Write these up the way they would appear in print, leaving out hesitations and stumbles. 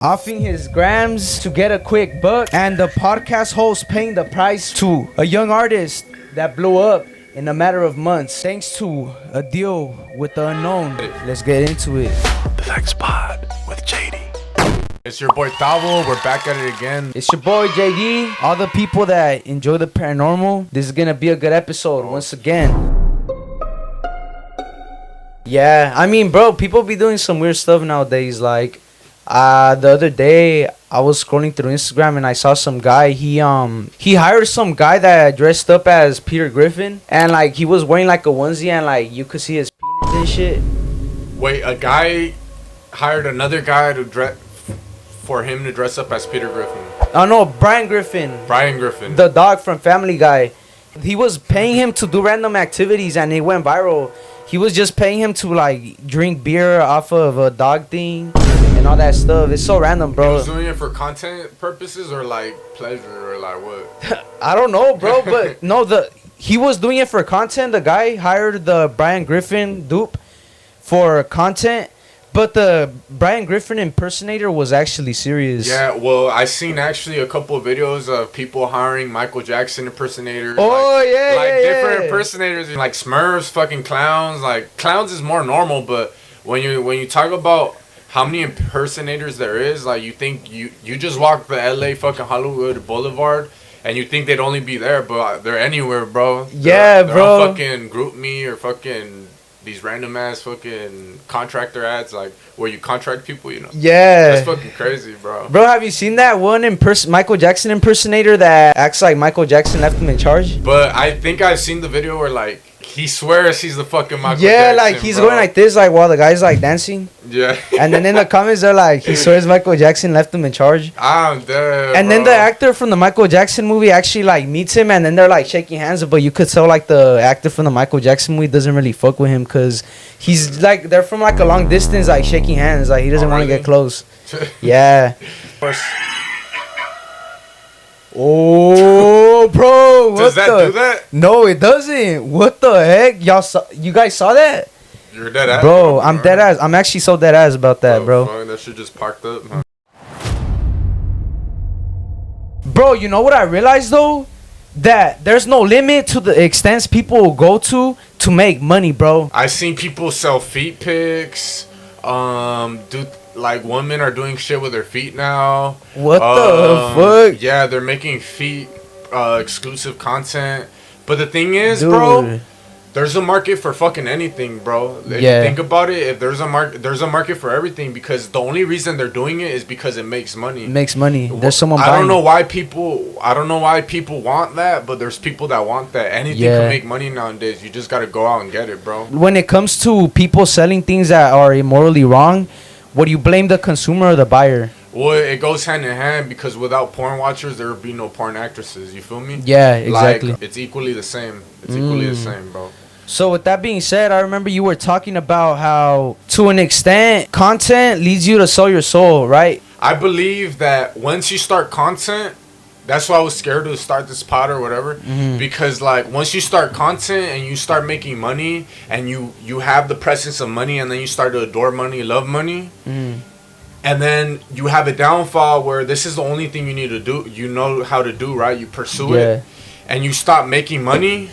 offering his grams to get a quick buck, and the podcast host paying the price to a young artist that blew up in a matter of months thanks to a deal with the unknown. Let's get into it. The Next Pod with JD. It's your boy Tavo. We're back at it again. It's your boy JD. All the people that enjoy the paranormal, this is gonna be a good episode once again. Yeah, I mean, bro, people be doing some weird stuff nowadays. Like, the other day I was scrolling through Instagram and I saw some guy. He hired some guy that dressed up as Peter Griffin, and like he was wearing like a onesie and like you could see his penis and shit. Wait, a guy hired another guy to for him to dress up as Peter Griffin. Oh no, Brian Griffin. Brian Griffin. The dog from Family Guy. He was paying him to do random activities and it went viral. He was just paying him to like drink beer off of a dog thing and all that stuff. It's so random, bro. He was doing it for content purposes or like pleasure or like what? I don't know, bro, but no, he was doing it for content. The guy hired the Brian Griffin dupe for content, but the Brian Griffin impersonator was actually serious. Yeah, well, I seen actually a couple of videos of people hiring Michael Jackson impersonators. Oh, like, yeah, like yeah, different yeah. impersonators, like Smurfs, fucking clowns. Like clowns is more normal, but when you talk about how many impersonators there is, like you think you just walk the LA fucking Hollywood Boulevard and you think they'd only be there, but they're anywhere, bro. Yeah, they're bro. on fucking Group Me or fucking these random ass fucking contractor ads, like where you contract people, you know. Yeah. That's fucking crazy, bro. Bro, have you seen that one Michael Jackson impersonator that acts like Michael Jackson left him in charge? But I think I've seen the video where like he swears he's the fucking Michael Yeah, Jackson, like he's bro. going like this, like while the guy's like dancing. Yeah. And then in the comments they're like, he swears Michael Jackson left him in charge. I'm dead. And then the actor from the Michael Jackson movie actually like meets him, and then they're like shaking hands, but you could tell like the actor from the Michael Jackson movie doesn't really fuck with him because he's like, they're from like a long distance, like shaking hands, like he doesn't want to get close. Yeah. Oh, bro, what Does that do that? No, it doesn't. What the heck? You guys saw that? You're dead ass, bro. I'm dead ass. I'm actually so dead ass about that, bro. Fuck, that shit just parked up, huh? Bro, you know what I realized though? That there's no limit to the extents people will go to make money, bro. I seen people sell feet pics. Like women are doing shit with their feet now. What the fuck? Yeah, they're making feet exclusive content. But the thing is, Dude. bro, there's a market for fucking anything, bro. If you think about it, if there's a market for everything, because the only reason they're doing it is because it makes money. It makes money. There's someone buying. I don't know why people want that, but there's people that want that. Anything can make money nowadays. You just gotta go out and get it, bro. When it comes to people selling things that are immorally wrong, what do you blame, the consumer or the buyer? Well, it goes hand in hand, because without porn watchers, there would be no porn actresses. You feel me? Yeah, exactly. Like, it's equally the same. It's equally the same, bro. So with that being said, I remember you were talking about how, to an extent, content leads you to sell your soul, right? I believe that once you start content, that's why I was scared to start this pod or whatever. Because like once you start content and you start making money and you have the presence of money, and then you start to adore money, love money, and then you have a downfall where this is the only thing you need to do. You know how to do, right? You pursue it, and you stop making money.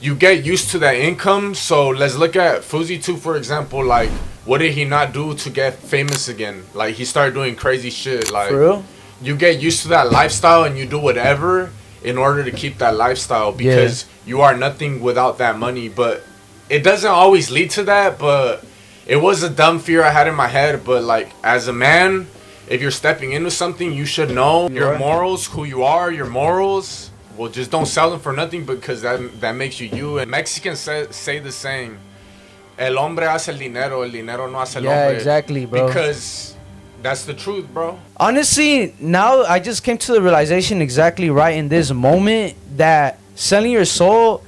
You get used to that income. So let's look at Fuzi 2, for example. Like, what did he not do to get famous again? Like, he started doing crazy shit. Like, for real? You get used to that lifestyle and you do whatever in order to keep that lifestyle, because you are nothing without that money. But it doesn't always lead to that. But it was a dumb fear I had in my head. But like, as a man, if you're stepping into something, you should know your morals, who you are, your morals. Well, just don't sell them for nothing, because that makes you you. And Mexicans say the saying, el hombre hace el dinero no hace el hombre. Yeah, exactly, bro. Because that's the truth, bro. Honestly, now I just came to the realization exactly right in this moment that selling your soul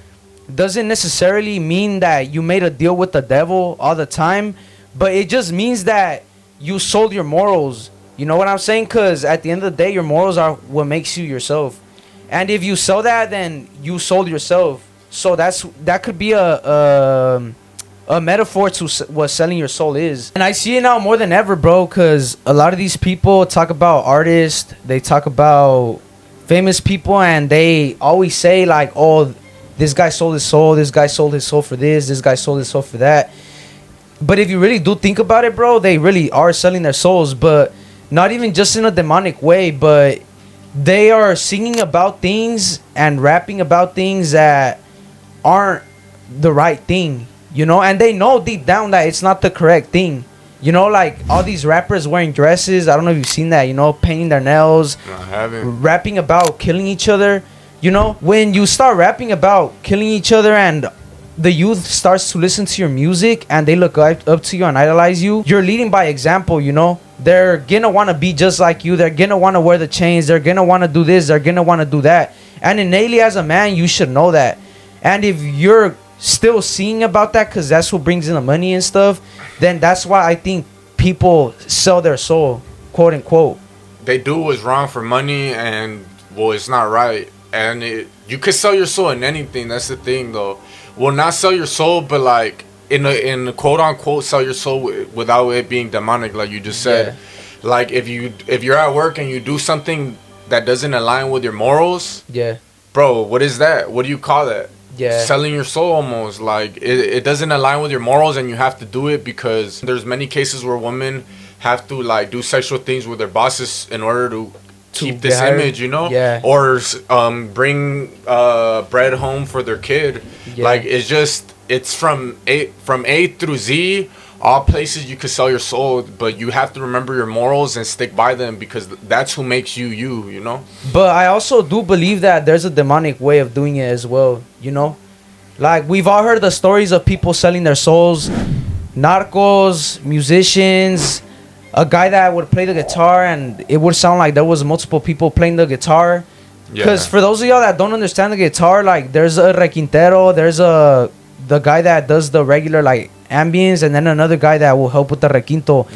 doesn't necessarily mean that you made a deal with the devil all the time, but it just means that you sold your morals. You know what I'm saying? Because at the end of the day, your morals are what makes you yourself. And if you sell that, then you sold yourself. So that could be a a metaphor to what selling your soul is. And I see it now more than ever, bro, because a lot of these people talk about artists, they talk about famous people, and they always say like, oh, this guy sold his soul, this guy sold his soul for this guy sold his soul for that. But if you really do think about it, bro, they really are selling their souls, but not even just in a demonic way, but they are singing about things and rapping about things that aren't the right thing, you know, and they know deep down that it's not the correct thing. You know, like all these rappers wearing dresses, I don't know if you've seen that, you know, painting their nails, I haven't. rapping about killing each other. You know, when you start rapping about killing each other and the youth starts to listen to your music and they look up to you and idolize you, you're leading by example, you know. They're gonna want to be just like you. They're gonna want to wear the chains. They're gonna want to do this. They're gonna want to do that. And innately as a man, you should know that. And if you're still singing about that because that's what brings in the money and stuff, then that's why I think people sell their soul, quote unquote. They do what's wrong for money, and well, it's not right. And you could sell your soul in anything. That's the thing, though. Well, not sell your soul, but like in a quote unquote sell your soul without it being demonic, like you just said. Yeah. Like if you're at work and you do something that doesn't align with your morals, yeah, bro, what is that? What do you call that? Yeah, selling your soul almost. Like it doesn't align with your morals, and you have to do it because there's many cases where women have to like do sexual things with their bosses in order to keep this image, you know, yeah, or bring bread home for their kid. Yeah. Like it's from A through Z, all places you could sell your soul, but you have to remember your morals and stick by them because that's who makes you, you know. But I also do believe that there's a demonic way of doing it as well, you know. Like we've all heard the stories of people selling their souls, narcos, musicians, a guy that would play the guitar and it would sound like there was multiple people playing the guitar. Because for those of y'all that don't understand the guitar, like there's a requintero, there's the guy that does the regular like ambience, and then another guy that will help with the requinto.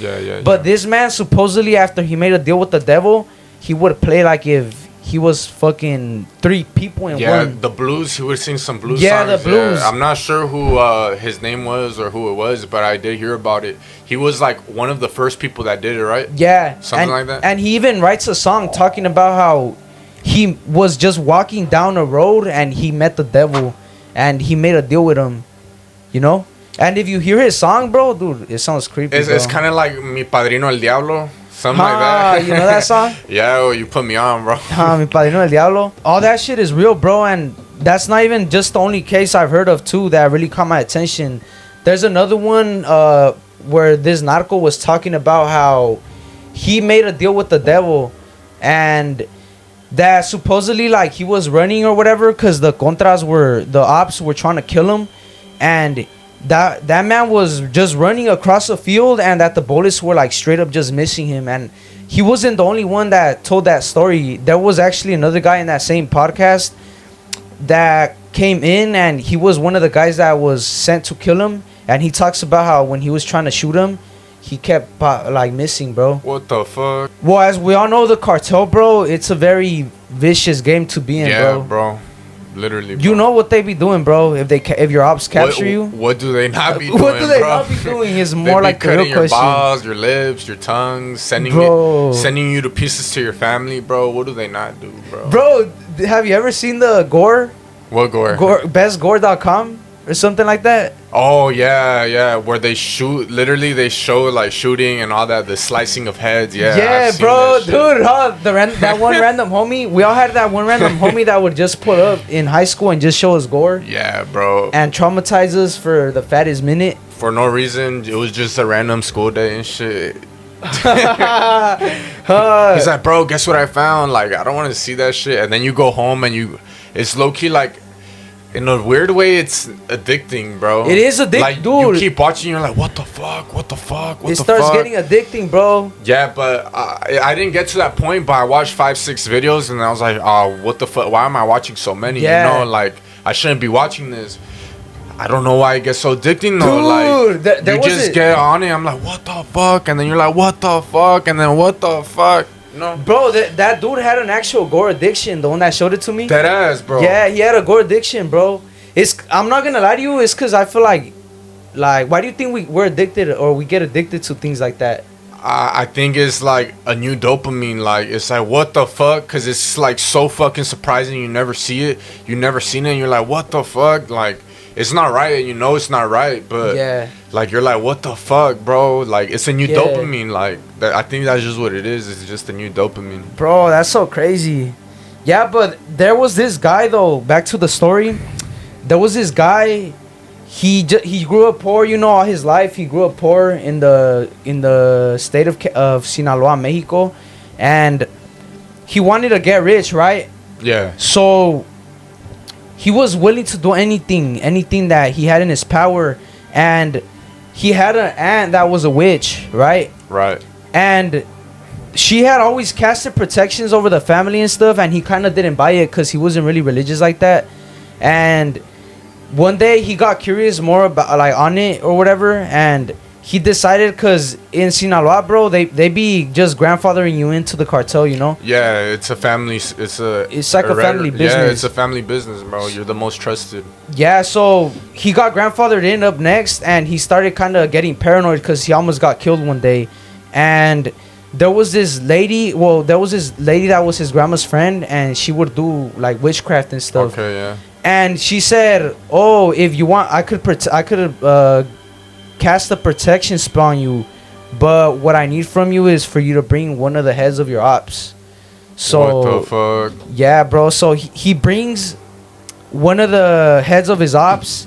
But this man supposedly after he made a deal with the devil, he would play like if he was fucking 3 people in one. Yeah, the blues. He would sing some blues songs. Yeah, the blues. Yeah. I'm not sure who his name was or who it was, but I did hear about it. He was like one of the first people that did it, right? Yeah. Something like that. And he even writes a song talking about how he was just walking down a road and he met the devil and he made a deal with him, you know? And if you hear his song, bro, dude, it sounds creepy. It's kind of like Mi Padrino El Diablo. Something like that. You know that song? Yeah, well, you put me on, bro. Mi Padrino El Diablo. All that shit is real, bro. And that's not even just the only case I've heard of, too, that really caught my attention. There's another one where this narco was talking about how he made a deal with the devil. And that supposedly, like, he was running or whatever because the ops were trying to kill him. And that man was just running across the field and that the bullets were like straight up just missing him. And he wasn't the only one that told that story. There was actually another guy in that same podcast that came in and he was one of the guys that was sent to kill him. And he talks about how when he was trying to shoot him, he kept like missing, bro. What the fuck? Well, as we all know, the cartel, bro, it's a very vicious game to be in, bro. Yeah, bro. Literally, bro. You know what they be doing, bro. If your ops capture you, what do they not be doing? What do they bro? not be doing is more like the real cutting your question. balls, your lips, your tongues, sending you to pieces to your family, bro. What do they not do, bro? Bro, have you ever seen the gore? What gore? Bestgore.com or something like that. Oh yeah, where they shoot. Literally, they show like shooting and all that, the slicing of heads. Yeah, bro, dude. That one random homie. We all had that one random homie that would just pull up in high school and just show us gore. Yeah, bro. And traumatize us for the fattest minute. For no reason. It was just a random school day and shit. He's like, bro, guess what I found? Like, I don't want to see that shit. And then you go home and it's low key like, in a weird way, it's addicting, bro. It is addicting, like, dude. You keep watching, you're like, what the fuck? What the fuck? What it the starts fuck? getting addicting, bro. Yeah, but I didn't get to that point, but I watched 5-6 videos and I was like, oh, what the fuck? Why am I watching so many? Yeah. You know, like, I shouldn't be watching this. I don't know why it gets so addicting, though. Dude, like, you just get on it. I'm like, what the fuck? And then you're like, what the fuck? And then what the fuck? No, bro, that dude had an actual gore addiction. The one that showed it to me. That ass, bro. Yeah, he had a gore addiction, bro. I'm not gonna lie to you. It's because I feel like Like, why do you think we're addicted or we get addicted to things like that? I think it's like a new dopamine. Like, it's like, what the fuck? Because it's like so fucking surprising. You never see it. You never seen it. And you're like, what the fuck? Like, it's not right. And you know it's not right. But, Yeah. like, you're like, what the fuck, bro? Like, it's a new Yeah. dopamine. Like, I think that's just what it is. It's just a new dopamine. Bro, that's so crazy. Yeah, but there was this guy though. Back to the story. There was this guy. He grew up poor, you know, all his life. He grew up poor in the state of Sinaloa, Mexico, and he wanted to get rich, right? Yeah. So he was willing to do anything that he had in his power, and he had an aunt that was a witch, right? Right. And she had always casted protections over the family and stuff, and he kind of didn't buy it because he wasn't really religious like that. And one day he got curious more about like on it or whatever, and he decided, because in Sinaloa, bro, they be just grandfathering you into the cartel, you know. Yeah, it's a family. It's like a family business. Yeah, it's a family business, bro. You're the most trusted. Yeah, so he got grandfathered in up next, and he started kind of getting paranoid because he almost got killed one day. And there was this lady that was his grandma's friend, and she would do like witchcraft and stuff. Okay, yeah. And she said, "Oh, if you want, I could cast a protection spell on you, but what I need from you is for you to bring one of the heads of your ops." So what the fuck? Yeah, bro. So he brings one of the heads of his ops,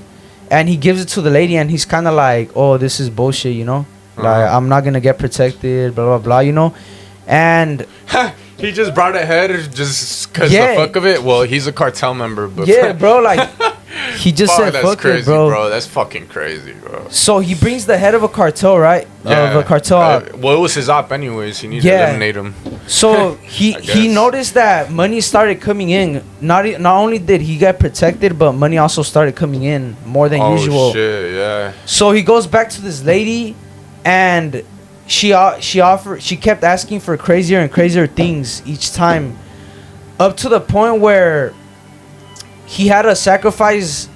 and he gives it to the lady, and he's kind of like, "Oh, this is bullshit, you know. Like, I'm not gonna get protected, blah blah blah, you know." And he just brought a head just because the fuck of it. Well, he's a cartel member, but yeah, bro, like he just said, that's "Fuck crazy, it, bro." That's fucking crazy, bro. So he brings the head of a cartel, right? Yeah. Of a cartel op. Well, it was his op anyways. He needed to eliminate him. So he noticed that money started coming in. Not only did he get protected, but money also started coming in more than usual. Oh shit, yeah. So he goes back to this lady, and she kept asking for crazier and crazier things each time, up to the point where he had to sacrifice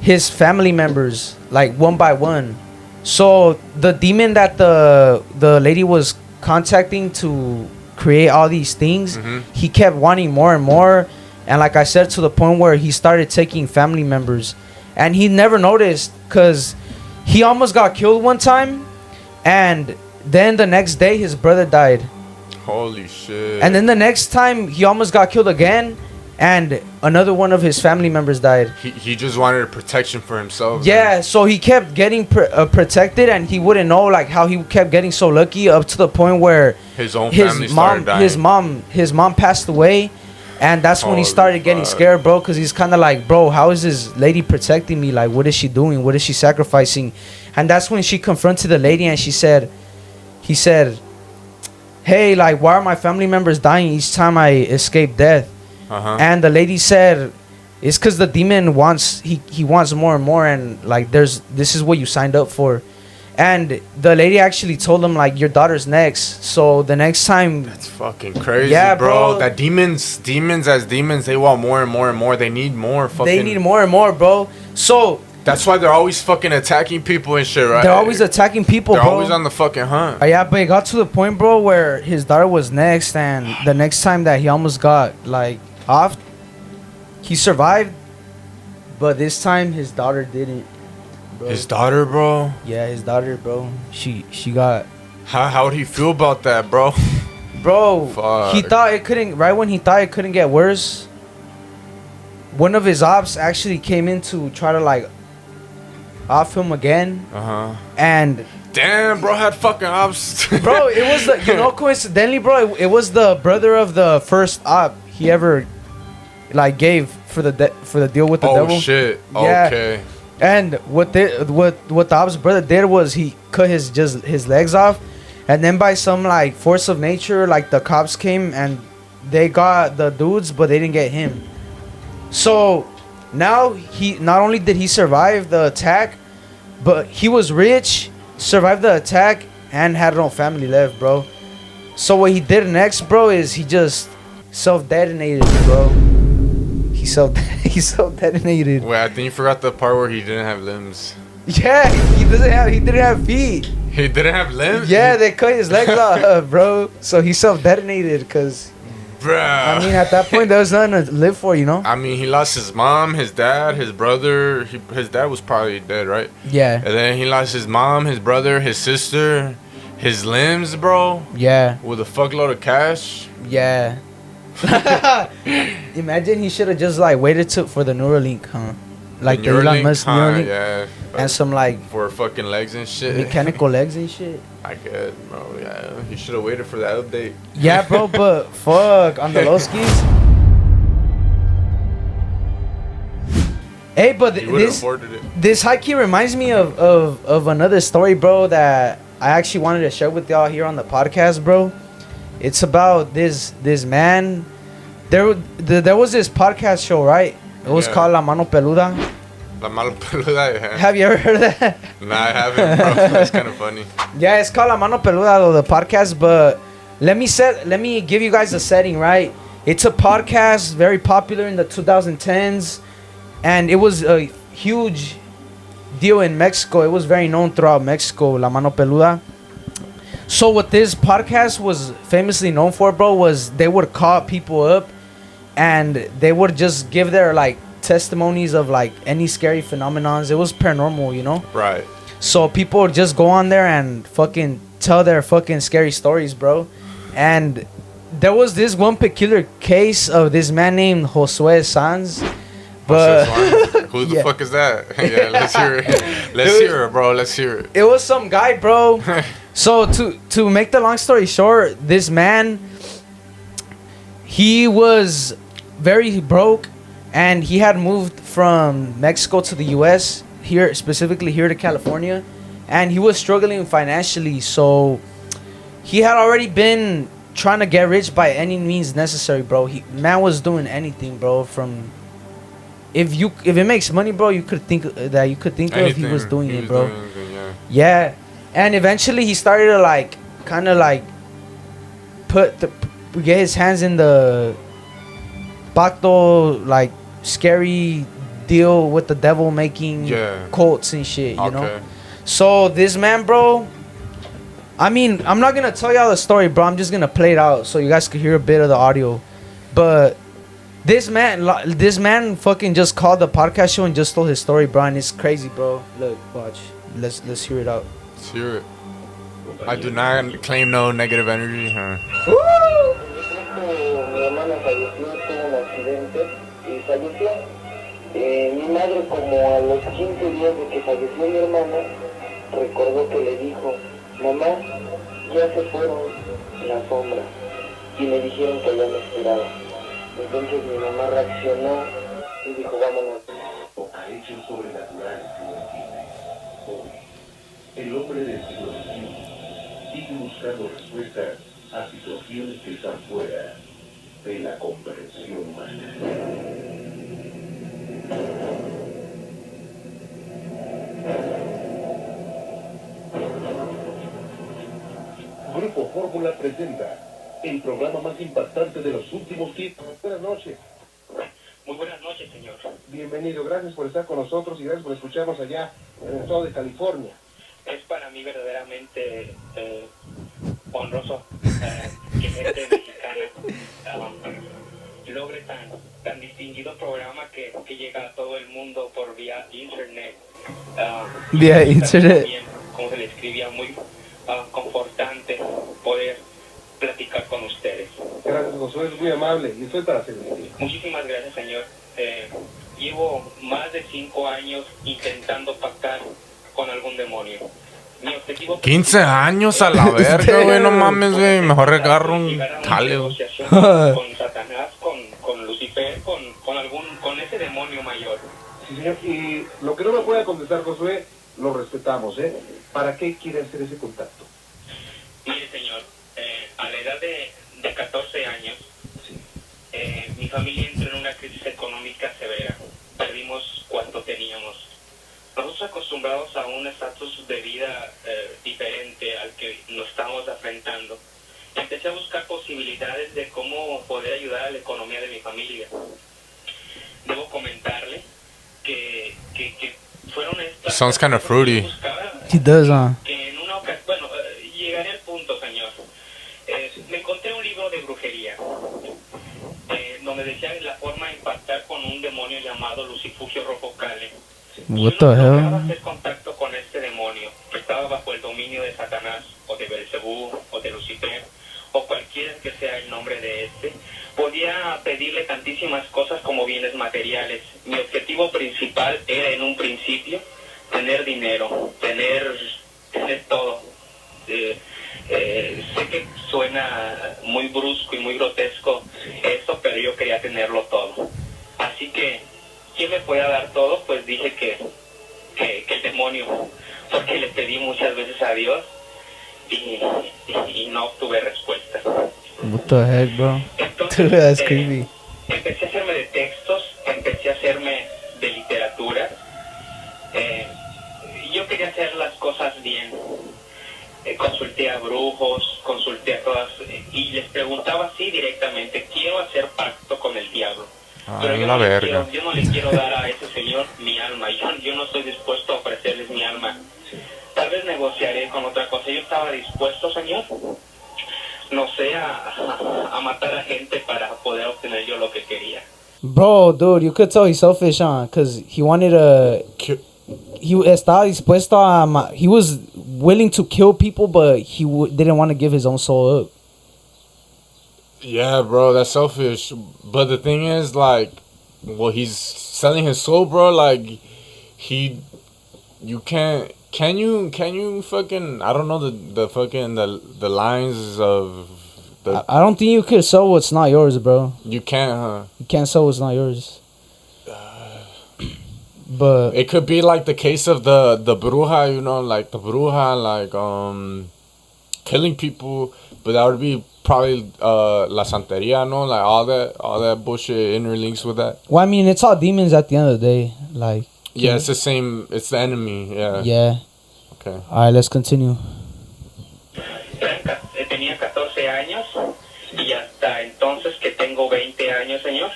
his family members like one by one. So the demon that the lady was contacting to create all these things, he kept wanting more and more, and like I said, to the point where he started taking family members, and he never noticed because he almost got killed one time, and then the next day his brother died. Holy shit. And then the next time he almost got killed again, and another one of his family members died. He just wanted a protection for himself. Yeah, so he kept getting protected, and he wouldn't know like how he kept getting so lucky, up to the point where his own family started dying. his mom passed away, and that's when he started getting scared, bro, because he's kind of like, bro, how is this lady protecting me? Like, what is she doing? What is she sacrificing? And that's when she confronted the lady, and he said, "Hey, like, why are my family members dying each time I escape death?" And the lady said, "It's because the demon wants he wants more and more, and like this is what you signed up for." And the lady actually told him, like, your daughter's next. So the next time... That's fucking crazy, bro. That demons, they want more and more and more. They need more fucking... They need more and more, bro. So... That's why they're always fucking attacking people and shit, right? They're always attacking people, they're bro. They're always on the fucking hunt. Yeah, but it got to the point, bro, where his daughter was next. And the next time that he almost got, like, off, he survived. But this time, his daughter didn't. Bro. His daughter, bro? Yeah, his daughter, bro. She got... How would he feel about that, bro? Bro, fuck. He thought it couldn't... Right when he thought it couldn't get worse, one of his ops actually came in to try to, like, off him again. And... Damn, bro, had fucking ops. Bro, it was the... You know, coincidentally, bro, it was the brother of the first op he ever, like, gave for the deal with the devil. Oh, shit. Yeah. Okay. And what the ops brother did was he cut his legs off, and then by some like force of nature, like the cops came and they got the dudes, but they didn't get him. So now he not only did he survive the attack, but he was rich, survived the attack, and had no family left, bro. So what he did next, bro, is he just self-detonated, bro. He self-detonated. Wait, I think you forgot the part where he didn't have limbs. Yeah, he didn't have feet. He didn't have limbs? Yeah, they cut his legs off, bro. So he self-detonated because, Bruh. I mean, at that point, there was nothing to live for, you know? I mean, he lost his mom, his dad, his brother. His dad was probably dead, right? Yeah. And then he lost his mom, his brother, his sister, his limbs, bro. Yeah. With a fuckload of cash. Yeah. Imagine he should have just, like, waited for the Neuralink, huh? Like the Elon Musk Neuralink. Yeah. And some, like... For fucking legs and shit. Mechanical legs and shit. I guess, bro. Yeah. He should have waited for that update. Yeah, bro, but fuck. On the low skis. Hey, but this high key reminds me of another story, bro, that I actually wanted to share with y'all here on the podcast, bro. It's about this man. There was this podcast show, right? It was called La Mano Peluda. La Mano Peluda, yeah. Have you ever heard of that? Nah, I haven't, bro. That's kind of funny. Yeah, it's called La Mano Peluda, the podcast. But let me give you guys a setting, right? It's a podcast very popular in the 2010s, and it was a huge deal in Mexico. It was very known throughout Mexico, La Mano Peluda. So what this podcast was famously known for, bro, was they would call people up and they would just give their, like, testimonies of, like, any scary phenomenons. It was paranormal, you know? Right. So people would just go on there and fucking tell their fucking scary stories, bro. And there was this one peculiar case of this man named Josue Saenz. But who the fuck is that? Yeah, let's hear it. Let's hear it, bro. Let's hear it. It was some guy, bro. So to make the long story short, this man, he was very broke, and he had moved from Mexico to the U.S. specifically here to California, and he was struggling financially. So he had already been trying to get rich by any means necessary, bro. Man was doing anything, bro. From if it makes money, bro, you could think anything, of he was doing it, bro. Yeah. And eventually he started to, like, kind of, like, get his hands in the pacto, like, scary deal with the devil making cults and shit, you know? So this man, bro, I mean, I'm not going to tell y'all the story, bro. I'm just going to play it out so you guys could hear a bit of the audio. But this man fucking just called the podcast show and just told his story, bro. And it's crazy, bro. Look, watch. Let's hear it out. Let's hear it. I do not claim no negative energy. Huh? Mi hermana falleció, tuvo un accidente y falleció. Mi madre, como a los 15 días de que falleció mi hermana, recordó que le dijo: mamá, ya se fueron las sombras. Y me dijeron que ya me esperaba. Entonces mi mamá reaccionó y dijo: vámonos. A hechos sobrenaturales que no entiende. Hoy, el hombre del siglo XXI sigue buscando respuestas a situaciones que están fuera de la comprensión humana. Grupo Fórmula presenta el programa más impactante de los últimos tiempos. Buenas noches. Muy buenas noches, señor. Bienvenido, gracias por estar con nosotros y gracias por escucharnos allá en el estado de California. Es para mí verdaderamente honroso que gente mexicana logre tan distinguido programa que llega a todo el mundo por vía internet. Vía internet. También, como se le escribía, muy confortante poder platicar con ustedes. Gracias, Josué, es muy amable y estoy para servirle. Muchísimas gracias, señor. Llevo más de 5 años intentando pactar con algún demonio. Mi objetivo 15 años a la verga, güey, no mames, güey. Mejor agarro un jale, güey. Con Satanás, con Lucifer, con ese demonio mayor. Sí, señor, y lo que no me pueda contestar, Josué, lo respetamos, ¿eh? ¿Para qué quiere hacer ese contacto? Mire, señor, a la edad de 14 años, sí, mi familia entró en una crisis económica severa. Perdimos cuanto teníamos. Nosotros acostumbrados a un estatus de vida diferente al que nos estamos enfrentando, empecé a buscar posibilidades de cómo poder ayudar a la economía de mi familia. Debo comentarle que fueron estas sounds kind of fruity. He does, huh? En una ocasión, bueno, llegaré al punto, señor. Me encontré un libro de brujería donde decía la forma de impactar con un demonio llamado Lucifugio Rofocale. What Yo the no lograba hell? hacer contacto con este demonio que estaba bajo el dominio de Satanás o de Belcebú o de Lucifer o cualquiera que sea el nombre de este. Podía pedirle tantísimas cosas como bienes materiales. Mi objetivo principal era en un principio tener dinero, tener todo. Sé que suena muy brusco y muy grotesco esto, pero yo quería tenerlo todo. Así que, ¿quién me podía dar todo? Pues dije que el demonio, porque le pedí muchas veces a Dios y no obtuve respuesta. What the heck, bro? Entonces, Dude, that's creepy. empecé a hacerme de textos, empecé a hacerme de literatura. Yo quería hacer las cosas bien. Consulté a brujos, consulté a todas y les preguntaba así directamente: quiero hacer pacto con el diablo. Pero yo La no, verga. yo no le quiero dar a ese señor mi alma. Yo no estoy dispuesto a ofrecerles mi alma. Tal vez negociaré con otra cosa. Yo estaba dispuesto, señor, no sé, a matar a gente para poder obtener yo lo que quería. Bro, dude, you could tell he's selfish, huh? Because he wanted to... He estaba dispuesto a... He was willing to kill people, but he didn't want to give his own soul up. Yeah, bro, that's selfish. But the thing is, like, well, he's selling his soul, bro. Like, you can't. Can you fucking? I don't know the lines of the. I don't think you could sell what's not yours, bro. You can't, huh? You can't sell what's not yours. But It could be like the case of the bruja, you know, like the bruja, like killing people, but that would be probably la santeria, no, like all that bullshit interlinks with that. well, I mean, it's all demons at the end of the day. Like, Yeah, it's the same. It's the enemy. Yeah. yeah. Okay. All right, let's continue. Tenía 14 años y hasta entonces que tengo 20 años, señor,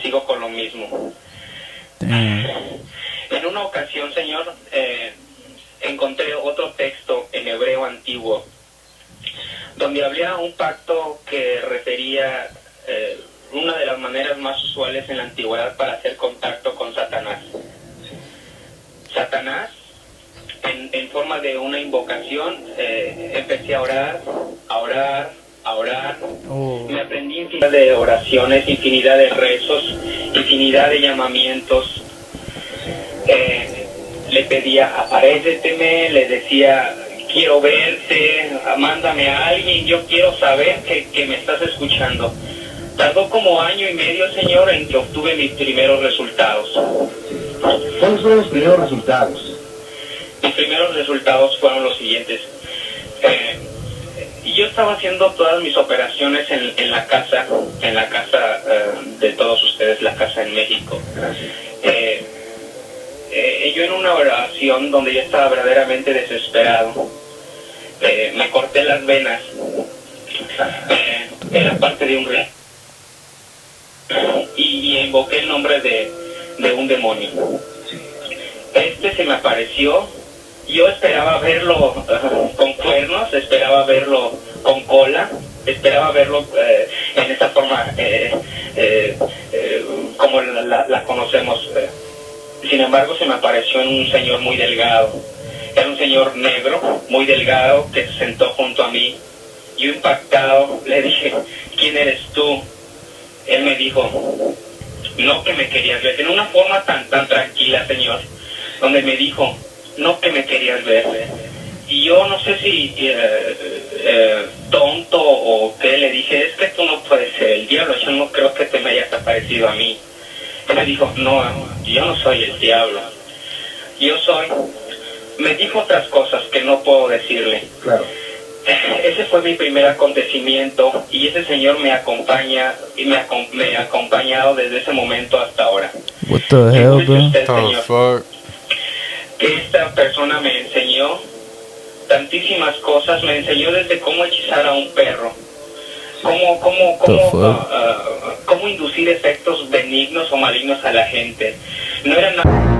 sigo con lo mismo. Damn. En una ocasión, señor, encontré otro texto en hebreo antiguo donde había un pacto que refería una de las maneras más usuales en la antigüedad para hacer contacto con Satanás. Satanás, en forma de una invocación, empecé a orar. Oh. Me aprendí infinidad de oraciones, infinidad de rezos, infinidad de llamamientos. Le pedía: aparéceteme, le decía: quiero verte, mándame a alguien, yo quiero saber que me estás escuchando. Tardó como año y medio, señor, en que obtuve mis primeros resultados. ¿Cuáles fueron los primeros resultados? Mis primeros resultados fueron los siguientes. Yo estaba haciendo todas mis operaciones en la casa de todos ustedes, la casa en México. Yo en una oración donde yo estaba verdaderamente desesperado, me corté las venas en la parte de un río y invoqué el nombre de un demonio. Este se me apareció. Yo esperaba verlo con cuernos, esperaba verlo con cola, esperaba verlo en esta forma como la conocemos. Sin embargo, se me apareció en un señor muy delgado. Era un señor negro, muy delgado, que se sentó junto a mí. Yo, impactado, le dije: ¿quién eres tú? Él me dijo: no que me querías ver. En una forma tan tranquila, señor, donde me dijo: no que me querías ver. Y yo no sé si tonto o qué, le dije: es que tú no puedes ser el diablo, yo no creo que te me hayas aparecido a mí. Él me dijo: no, yo no soy el diablo, yo soy... Me dijo otras cosas que no puedo decirle. Claro. Ese fue mi primer acontecimiento y ese señor me acompaña y me ha acompañado desde ese momento hasta ahora. What the hell, bro? Usted, The señor, fuck? que esta persona me enseñó tantísimas cosas, me enseñó desde cómo hechizar a un perro, cómo inducir efectos benignos o malignos a la gente. No era nada.